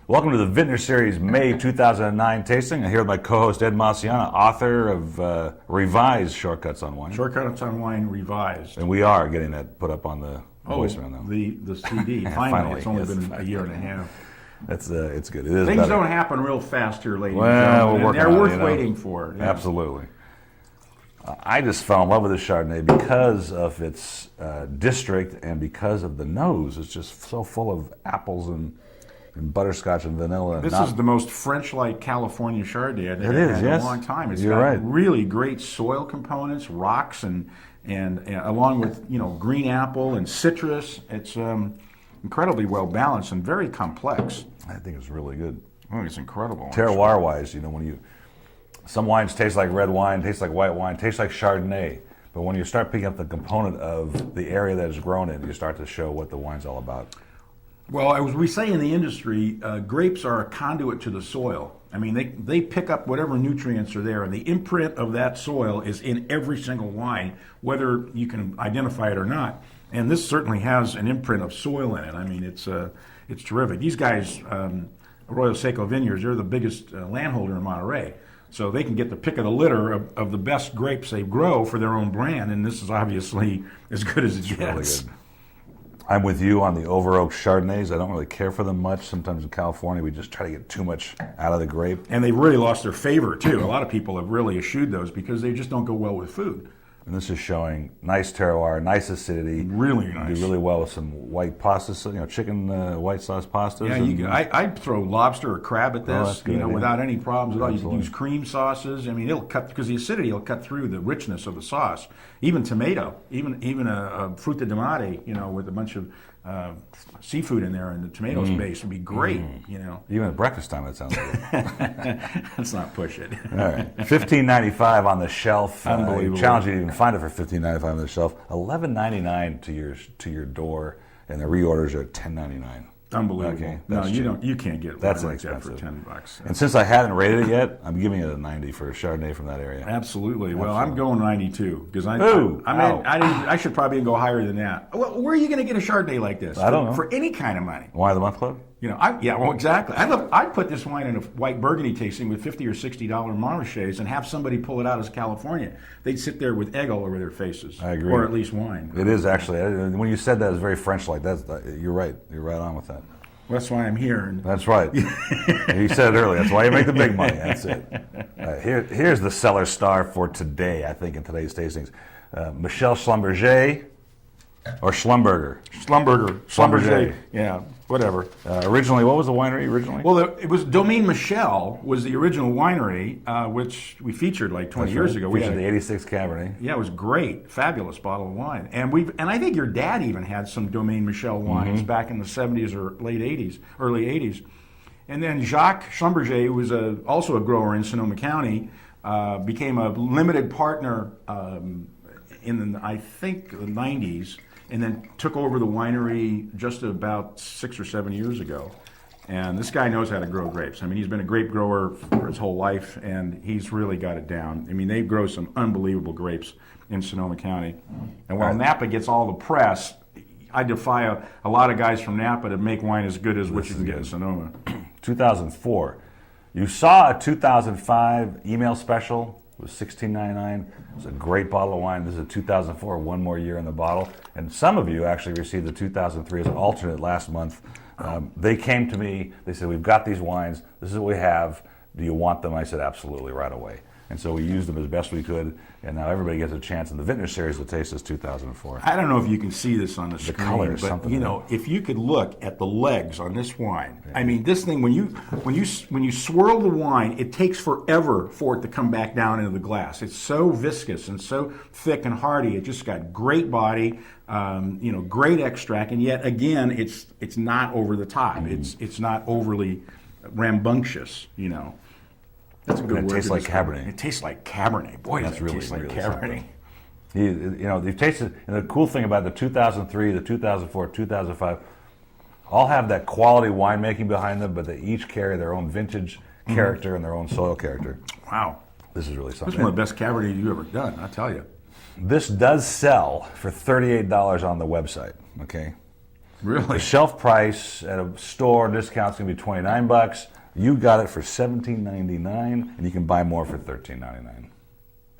Welcome to the Vintners Series May 2009 tasting. I'm here with my co-host Ed Maciana, author of Revised Shortcuts on Wine. Shortcuts on Wine Revised. And we are getting that put up on the voicemail now. The CD. Finally. It's only been a year and a half. It's good. It is Things better. don't happen real fast here, ladies Well, and gentlemen. we're working They're on it, worth you know. waiting for. Yeah. Absolutely. I just fell in love with this Chardonnay because of its district and because of the nose. It's just so full of apples and butterscotch and vanilla. This is the most French-like California Chardonnay I've It is, had in yes. a long time. It's You're got right. really great soil components, rocks, and along with green apple and citrus. It's incredibly well balanced and very complex. I think it's really good. I think it's incredible. Terroir-wise, some wines taste like red wine, taste like white wine, taste like Chardonnay. But when you start picking up the component of the area that it's grown in, you start to show what the wine's all about. Well, as we say in the industry, grapes are a conduit to the soil. I mean, they pick up whatever nutrients are there, and the imprint of that soil is in every single wine, whether you can identify it or not. And this certainly has an imprint of soil in it. I mean, it's terrific. These guys, Arroyo Seco Vineyards, they're the biggest landholder in Monterey. So they can get the pick of the litter of the best grapes they grow for their own brand, and this is obviously as good as it gets. Really good. I'm with you on the Over Oak Chardonnays. I don't really care for them much. Sometimes in California, we just try to get too much out of the grape. And they've really lost their favor, too. A lot of people have really eschewed those because they just don't go well with food. And this is showing nice terroir, nice acidity. Really nice. Do really well with some white pastas, chicken white sauce pastas. Yeah, I'd throw lobster or crab at this, good idea. without any problems at all. Absolutely. You can use cream sauces. I mean, it'll cut, because the acidity will cut through the richness of the sauce. Even tomato, even a fruta de mare, with a bunch of seafood in there and the tomato space would be great, Even at breakfast time, it sounds good. Let's not push it. All right, $15.95 on the shelf. Unbelievable. Challenge you to even find it for $15.95 on the shelf. $11.99 to your door, and the reorders are at $10.99. Unbelievable. Okay, No, that's you cheap. don't. You can't get That's wine like that for inexpensive. $10. And since I hadn't rated it yet, I'm giving it a 90 for a Chardonnay from that area. Absolutely. Well, I'm going 92 because Ooh, I should probably go higher than that. Well, where are you going to get a Chardonnay like this? I don't know. For any kind of money. Wine of the Month Club? Well, exactly. I'd put this wine in a white Burgundy tasting with $50 or $60 Montrachets and have somebody pull it out as California. They'd sit there with egg all over their faces. I agree. Or at least wine. It is actually. When you said that, it's very French-like. You're right. You're right on with that. That's why I'm here. That's right. You said it earlier. That's why you make the big money. That's it. Here's the cellar star for today, I think, in today's tastings. Michel Schlumberger or Schlumberger? Schlumberger. Yeah, whatever. Originally, what was the winery originally? Well, it was Domaine Michel was the original winery, which we featured like 20 years ago. We had the 86 Cabernet. Yeah, it was great, fabulous bottle of wine, and I think your dad even had some Domaine Michel wines back in the 70s or early 80s, and then Jacques Schlumberger, who was also a grower in Sonoma County, became a limited partner in I think the 90s. And then took over the winery just about 6 or 7 years ago. And this guy knows how to grow grapes. I mean, he's been a grape grower for his whole life, and he's really got it down. I mean, they grow some unbelievable grapes in Sonoma County. And while Napa gets all the press, I defy a lot of guys from Napa to make wine as good as what you can get in Sonoma. 2004. You saw a 2005 email special. It was $16.99. It's a great bottle of wine. This is a 2004, one more year in the bottle. And some of you actually received the 2003 as an alternate last month. They came to me. They said, we've got these wines. This is what we have. Do you want them? I said, absolutely, right away. And so we used them as best we could. And now everybody gets a chance in the Vintners series to taste this 2004. I don't know if you can see this on the screen, color is but something if you could look at the legs on this wine, I mean, this thing when you swirl the wine, it takes forever for it to come back down into the glass. It's so viscous and so thick and hearty. It just got great body, great extract, and yet again, it's not over the top. It's not overly rambunctious, That's a good word. It tastes like Cabernet. It tastes like Cabernet. Boy, That's really, tastes like really Cabernet. something. They've tasted, and the cool thing about the 2003, the 2004, 2005, all have that quality winemaking behind them, but they each carry their own vintage character and their own soil character. Wow. This is really something. This is one of the best Cabernet you've ever done, I tell you. This does sell for $38 on the website, okay? Really? The shelf price at a store discount's going to be $29. You got it for $17.99, and you can buy more for $13.99.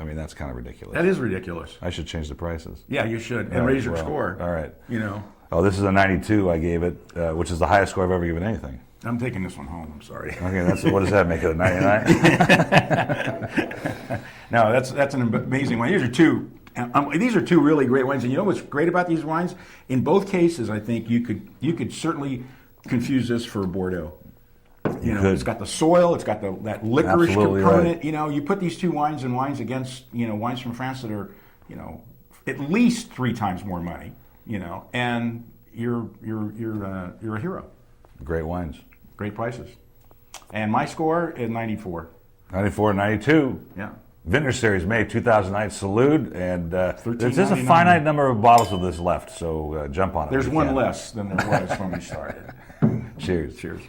I mean, that's kind of ridiculous. That is ridiculous. I should change the prices. Yeah, you should, and All right, raise your well, score. All right. You know, Oh, this is a 92 I gave it, which is the highest score I've ever given anything. I'm taking this one home. I'm sorry. Okay, what does that make it, a 99? No, that's an amazing wine. These are two really great wines, and you know what's great about these wines? In both cases, I think you could certainly confuse this for Bordeaux. You know, it's got the soil, it's got that licorice Absolutely component. right. You know, you put these two wines and wines against wines from France that are at least 3 times more money. And you're a hero. Great wines. Great prices. And my score is 94. 94, 92. Yeah. Vintners Series, May 2009, Salute, and there's just a $13.99. finite number of bottles of this left, so jump on it. There's if you one can. less than there was when we started. Cheers. Cheers.